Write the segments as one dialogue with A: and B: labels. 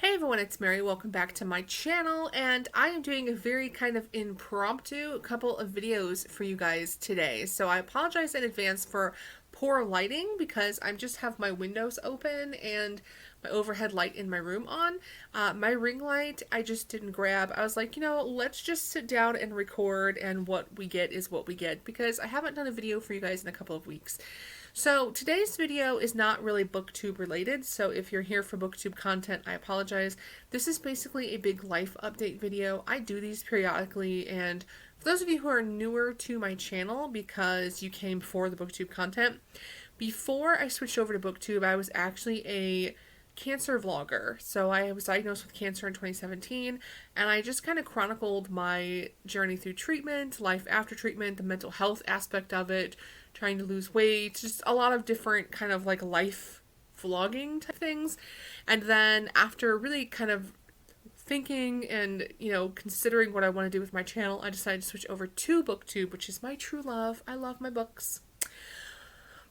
A: Hey everyone, it's Mary. Welcome back to my channel, and I am doing a very kind of impromptu couple of videos for you guys today. So I apologize in advance for poor lighting because I just have my windows open and my overhead light in my room on. My ring light I just didn't grab. I was like, let's just sit down and record, and what we get is what we get because I haven't done a video for you guys in a couple of weeks. So today's video is not really booktube related, so if you're here for booktube content, I apologize. This is basically a big life update video. I do these periodically, and for those of you who are newer to my channel because you came for the booktube content, before I switched over to booktube, I was actually a cancer vlogger. So I was diagnosed with cancer in 2017, and I just kind of chronicled my journey through treatment, life after treatment, the mental health aspect of it, trying to lose weight, just a lot of different kind of like life vlogging type things. And then after really kind of thinking and, considering what I want to do with my channel, I decided to switch over to booktube, which is my true love. I love my books.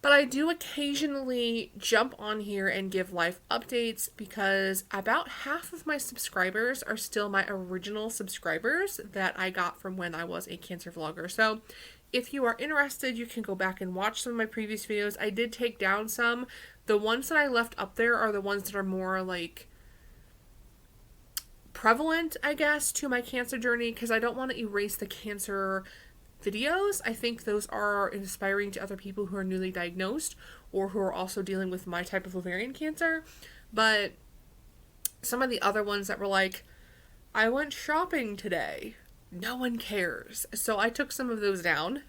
A: But I do occasionally jump on here and give life updates because about half of my subscribers are still my original subscribers that I got from when I was a cancer vlogger. So if you are interested, you can go back and watch some of my previous videos. I did take down some. The ones that I left up there are the ones that are more like prevalent, I guess, to my cancer journey because I don't want to erase the cancer videos. I think those are inspiring to other people who are newly diagnosed or who are also dealing with my type of ovarian cancer. But some of the other ones that were like, I went shopping today, no one cares. So I took some of those down.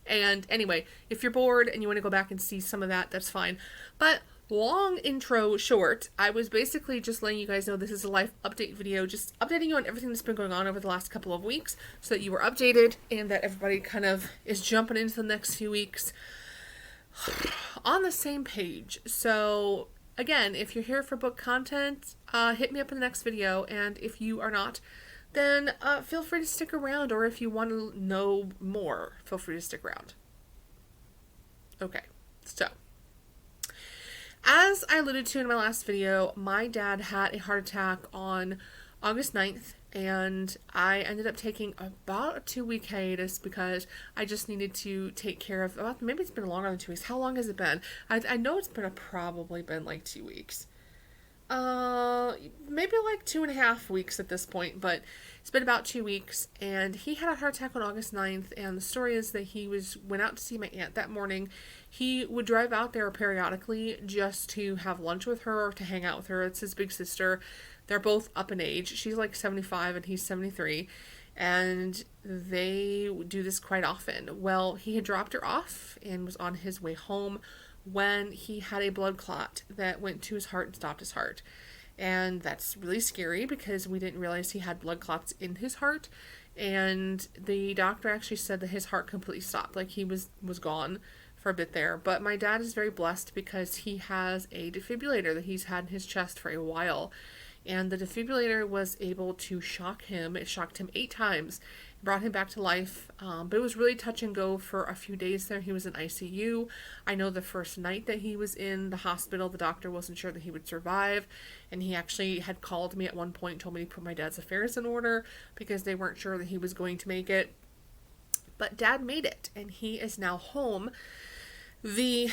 A: And anyway, if you're bored and you want to go back and see some of that, that's fine. But long intro short, I was basically just letting you guys know this is a life update video, just updating you on everything that's been going on over the last couple of weeks so that you were updated and that everybody kind of is jumping into the next few weeks on the same page. So again, if you're here for book content, hit me up in the next video, and if you are not, then feel free to stick around, or if you want to know more, feel free to stick around. Okay, so as I alluded to in my last video, my dad had a heart attack on August 9th, and I ended up taking about a 2-week hiatus because I just needed to take care of, maybe it's been longer than 2 weeks. How long has it been? I know it's probably been like 2 weeks. Maybe like 2.5 weeks at this point, but it's been about 2 weeks, and he had a heart attack on August 9th, and the story is that he went out to see my aunt that morning. He would drive out there periodically just to have lunch with her or to hang out with her. It's his big sister. They're both up in age. She's like 75 and he's 73, and they do this quite often. Well, he had dropped her off and was on his way home when he had a blood clot that went to his heart and stopped his heart. And that's really scary because we didn't realize he had blood clots in his heart. And the doctor actually said that his heart completely stopped. Like he was gone for a bit there. But my dad is very blessed because he has a defibrillator that he's had in his chest for a while. And the defibrillator was able to shock him. It shocked him 8 times. Brought him back to life, but it was really touch and go for a few days there. He was in ICU. I know the first night that he was in the hospital, the doctor wasn't sure that he would survive, and he actually had called me at one point and told me to put my dad's affairs in order because they weren't sure that he was going to make it. But Dad made it, and he is now home. The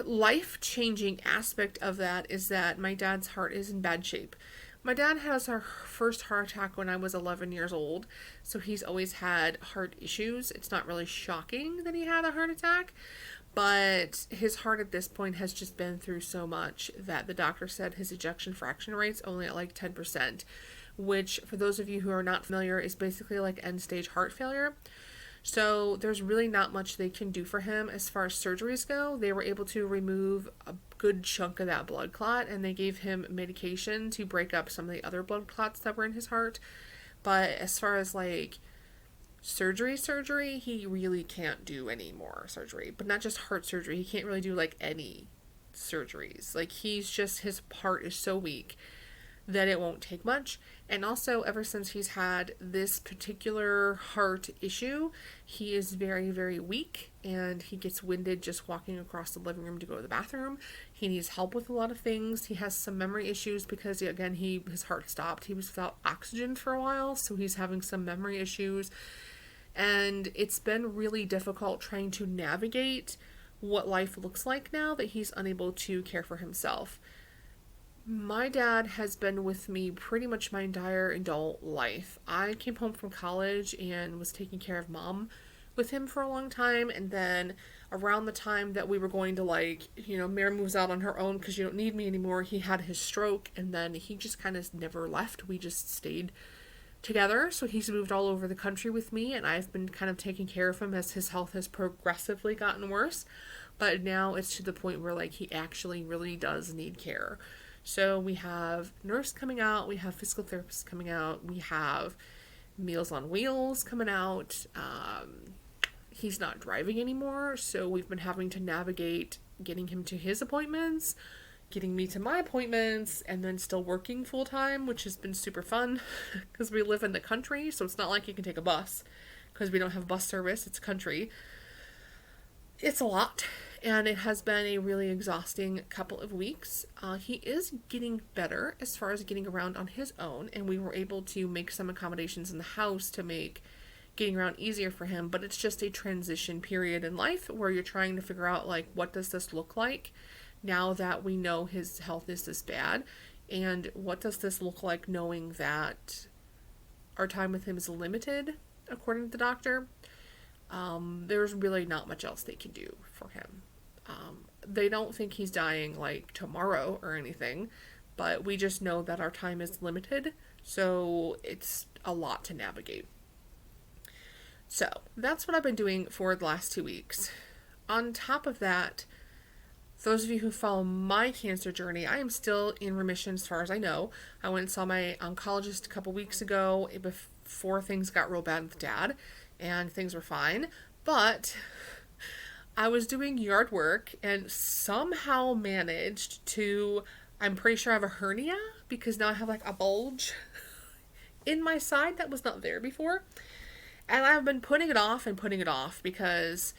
A: life-changing aspect of that is that my dad's heart is in bad shape. My dad has our first heart attack when I was 11 years old, so he's always had heart issues. It's not really shocking that he had a heart attack, but his heart at this point has just been through so much that the doctor said his ejection fraction rate's only at like 10%, which for those of you who are not familiar is basically like end-stage heart failure. So there's really not much they can do for him as far as surgeries go. They were able to remove a good chunk of that blood clot, and they gave him medication to break up some of the other blood clots that were in his heart. But as far as like surgery, he really can't do any more surgery. But not just heart surgery. He can't really do like any surgeries. Like his heart is so weak that it won't take much. And also, ever since he's had this particular heart issue, he is very, very weak, and he gets winded just walking across the living room to go to the bathroom. He needs help with a lot of things. He has some memory issues because, again, his heart stopped. He was without oxygen for a while, so he's having some memory issues. And it's been really difficult trying to navigate what life looks like now that he's unable to care for himself. My dad has been with me pretty much my entire adult life. I came home from college and was taking care of mom with him for a long time, and then around the time that we were going to, like, Mary moves out on her own because you don't need me anymore, he had his stroke, and then he just kind of never left. We just stayed together, so he's moved all over the country with me, and I've been kind of taking care of him as his health has progressively gotten worse, but now it's to the point where, like, he actually really does need care. So we have nurse coming out, we have physical therapists coming out, we have Meals on Wheels coming out. He's not driving anymore, so we've been having to navigate getting him to his appointments, getting me to my appointments, and then still working full time, which has been super fun because we live in the country, so it's not like you can take a bus because we don't have bus service. It's country. It's a lot, and it has been a really exhausting couple of weeks. He is getting better as far as getting around on his own, and we were able to make some accommodations in the house to make getting around easier for him, but it's just a transition period in life where you're trying to figure out, like, what does this look like now that we know his health is this bad, and what does this look like knowing that our time with him is limited, according to the doctor. There's really not much else they can do for him. They don't think he's dying, like, tomorrow or anything, but we just know that our time is limited, so it's a lot to navigate. So that's what I've been doing for the last 2 weeks. On top of that, those of you who follow my cancer journey, I am still in remission as far as I know. I went and saw my oncologist a couple weeks ago before things got real bad with Dad, and things were fine. But I was doing yard work and somehow managed to, I'm pretty sure I have a hernia because now I have, like, a bulge in my side that was not there before. And I've been putting it off because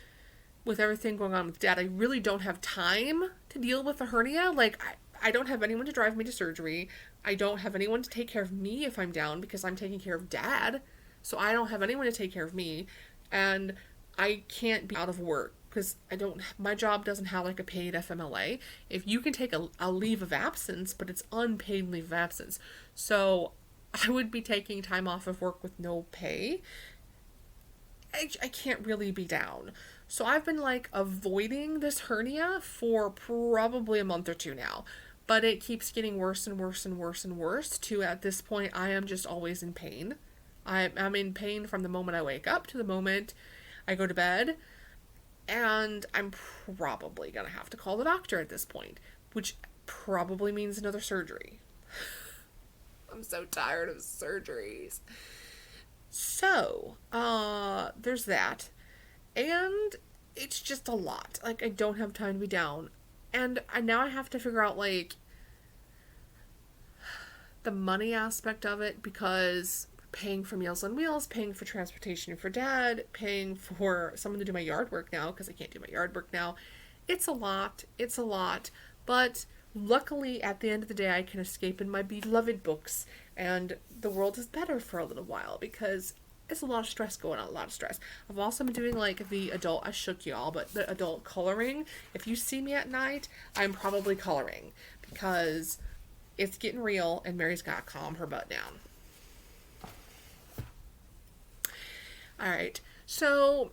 A: with everything going on with Dad, I really don't have time to deal with a hernia. Like, I don't have anyone to drive me to surgery. I don't have anyone to take care of me if I'm down because I'm taking care of Dad. So I don't have anyone to take care of me. And I can't be out of work because my job doesn't have, like, a paid FMLA. If you can take a leave of absence, but it's unpaid leave of absence. So I would be taking time off of work with no pay. I can't really be down. So I've been, like, avoiding this hernia for probably a month or two now. But it keeps getting worse and worse and worse and worse to, at this point, I am just always in pain. I'm in pain from the moment I wake up to the moment I go to bed. And I'm probably going to have to call the doctor at this point, which probably means another surgery. I'm so tired of surgeries. So, there's that. And it's just a lot. Like, I don't have time to be down. And now I have to figure out, like, the money aspect of it, because paying for Meals on Wheels, paying for transportation for Dad, paying for someone to do my yard work now, because I can't do my yard work now. It's a lot. It's a lot. But luckily, at the end of the day, I can escape in my beloved books, and the world is better for a little while, because it's a lot of stress going on, a lot of stress. I've also been doing, like, the adult, I shook y'all, but the adult coloring. If you see me at night, I'm probably coloring, because it's getting real, and Mary's got to calm her butt down. Alright, so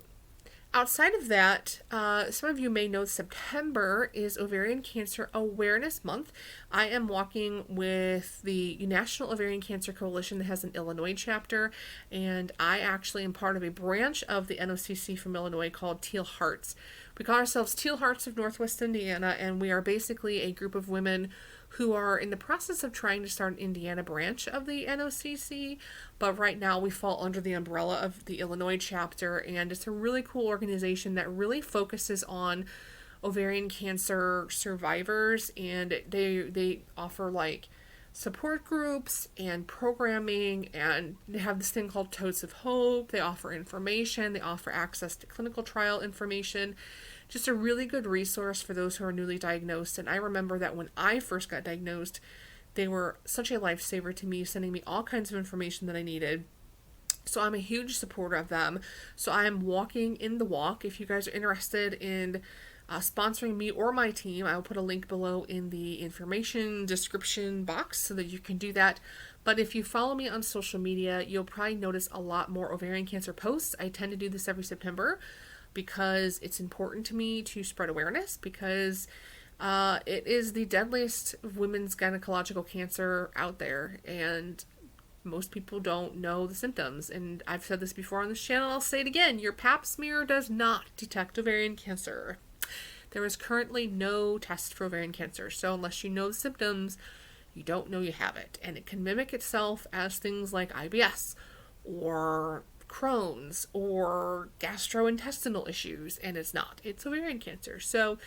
A: outside of that, some of you may know September is Ovarian Cancer Awareness Month. I am walking with the National Ovarian Cancer Coalition that has an Illinois chapter, and I actually am part of a branch of the NOCC from Illinois called Teal Hearts. We call ourselves Teal Hearts of Northwest Indiana, and we are basically a group of women who are in the process of trying to start an Indiana branch of the NOCC, but right now we fall under the umbrella of the Illinois chapter, and it's a really cool organization that really focuses on ovarian cancer survivors, and they offer, like, support groups and programming, and they have this thing called Totes of Hope. They offer information, they offer access to clinical trial information. Just a really good resource for those who are newly diagnosed. And I remember that when I first got diagnosed, they were such a lifesaver to me, sending me all kinds of information that I needed. So I'm a huge supporter of them. So I am walking in the walk. If you guys are interested in sponsoring me or my team, I will put a link below in the information description box so that you can do that. But if you follow me on social media, you'll probably notice a lot more ovarian cancer posts. I tend to do this every September because it's important to me to spread awareness, because it is the deadliest women's gynecological cancer out there, and most people don't know the symptoms. And I've said this before on this channel, I'll say it again, your pap smear does not detect ovarian cancer. There is currently no test for ovarian cancer, so unless you know the symptoms, you don't know you have it. And it can mimic itself as things like IBS or Crohn's or gastrointestinal issues, and it's not. It's ovarian cancer. So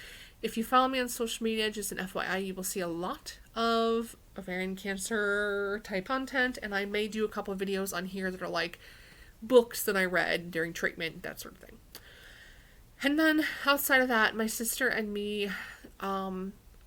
A: if you follow me on social media, just an FYI, you will see a lot of ovarian cancer type content, and I may do a couple of videos on here that are like books that I read during treatment, that sort of thing. And then outside of that, my sister and me,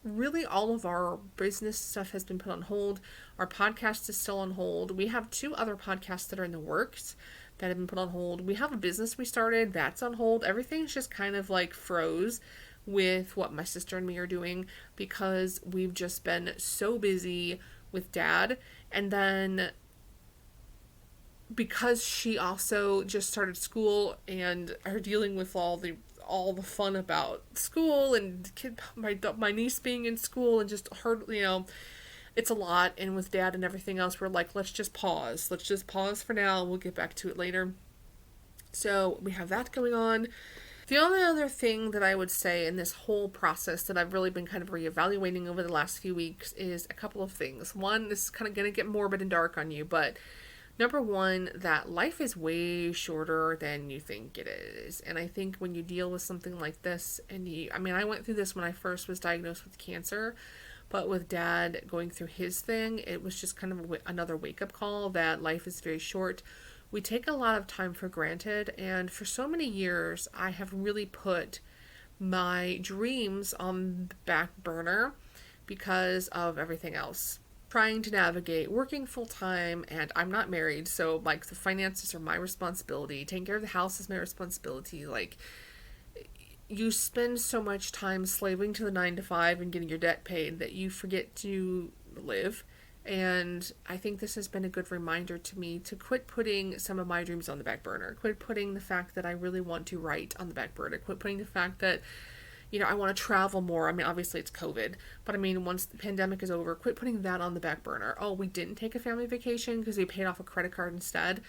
A: really all of our business stuff has been put on hold. Our podcast is still on hold. We have 2 other podcasts that are in the works that have been put on hold. We have a business we started that's on hold. Everything's just kind of like froze with what my sister and me are doing, because we've just been so busy with Dad. And then because she also just started school and are dealing with all the fun about school and my niece being in school, and just her, it's a lot. And with Dad and everything else, we're like, let's just pause for now, we'll get back to it later. So we have that going on. The only other thing that I would say in this whole process that I've really been kind of reevaluating over the last few weeks is a couple of things. One, this is kind of going to get morbid and dark on you, but number one, that life is way shorter than you think it is. And I think when you deal with something like this, and I went through this when I first was diagnosed with cancer, but with Dad going through his thing, it was just kind of another wake-up call that life is very short. We take a lot of time for granted, and for so many years, I have really put my dreams on the back burner because of everything else. Trying to navigate working full-time, and I'm not married, so like the finances are my responsibility. Taking care of the house is my responsibility. Like, you spend so much time slaving to the 9-to-5 and getting your debt paid that you forget to live. And I think this has been a good reminder to me to quit putting some of my dreams on the back burner. Quit putting the fact that I really want to write on the back burner. Quit putting the fact that, I want to travel more. Obviously it's COVID, but once the pandemic is over, quit putting that on the back burner. Oh, we didn't take a family vacation because we paid off a credit card instead.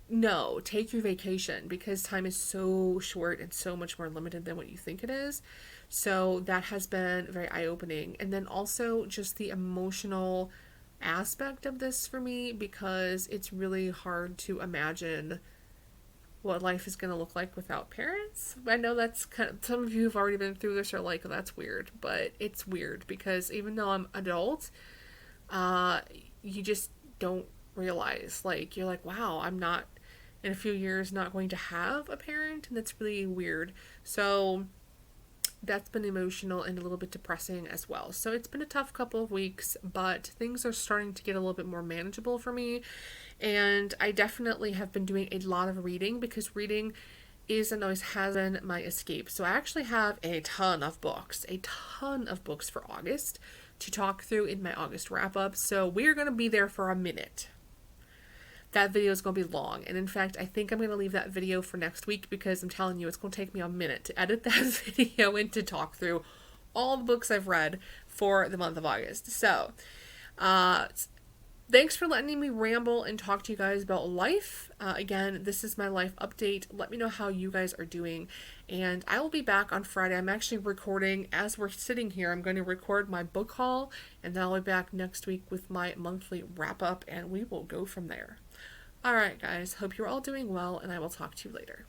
A: No, take your vacation, because time is so short and so much more limited than what you think it is. So that has been very eye-opening. And then also just the emotional aspect of this for me, because it's really hard to imagine what life is going to look like without parents. I know that's kind of, some of you who've already been through this are like, oh, that's weird, but it's weird because even though I'm adult, you just don't realize, like, you're like, wow, I'm not in a few years not going to have a parent, and that's really weird. So that's been emotional and a little bit depressing as well. So it's been a tough couple of weeks, but things are starting to get a little bit more manageable for me. And I definitely have been doing a lot of reading, because reading is and always has been my escape. So I actually have a ton of books for August to talk through in my August wrap up. So we're going to be there for a minute. That video is going to be long, and in fact, I think I'm going to leave that video for next week, because I'm telling you, it's going to take me a minute to edit that video and to talk through all the books I've read for the month of August. So, thanks for letting me ramble and talk to you guys about life. Again, this is my life update. Let me know how you guys are doing, and I will be back on Friday. I'm actually recording, as we're sitting here, I'm going to record my book haul, and then I'll be back next week with my monthly wrap-up, and we will go from there. Alright guys, hope you're all doing well, and I will talk to you later.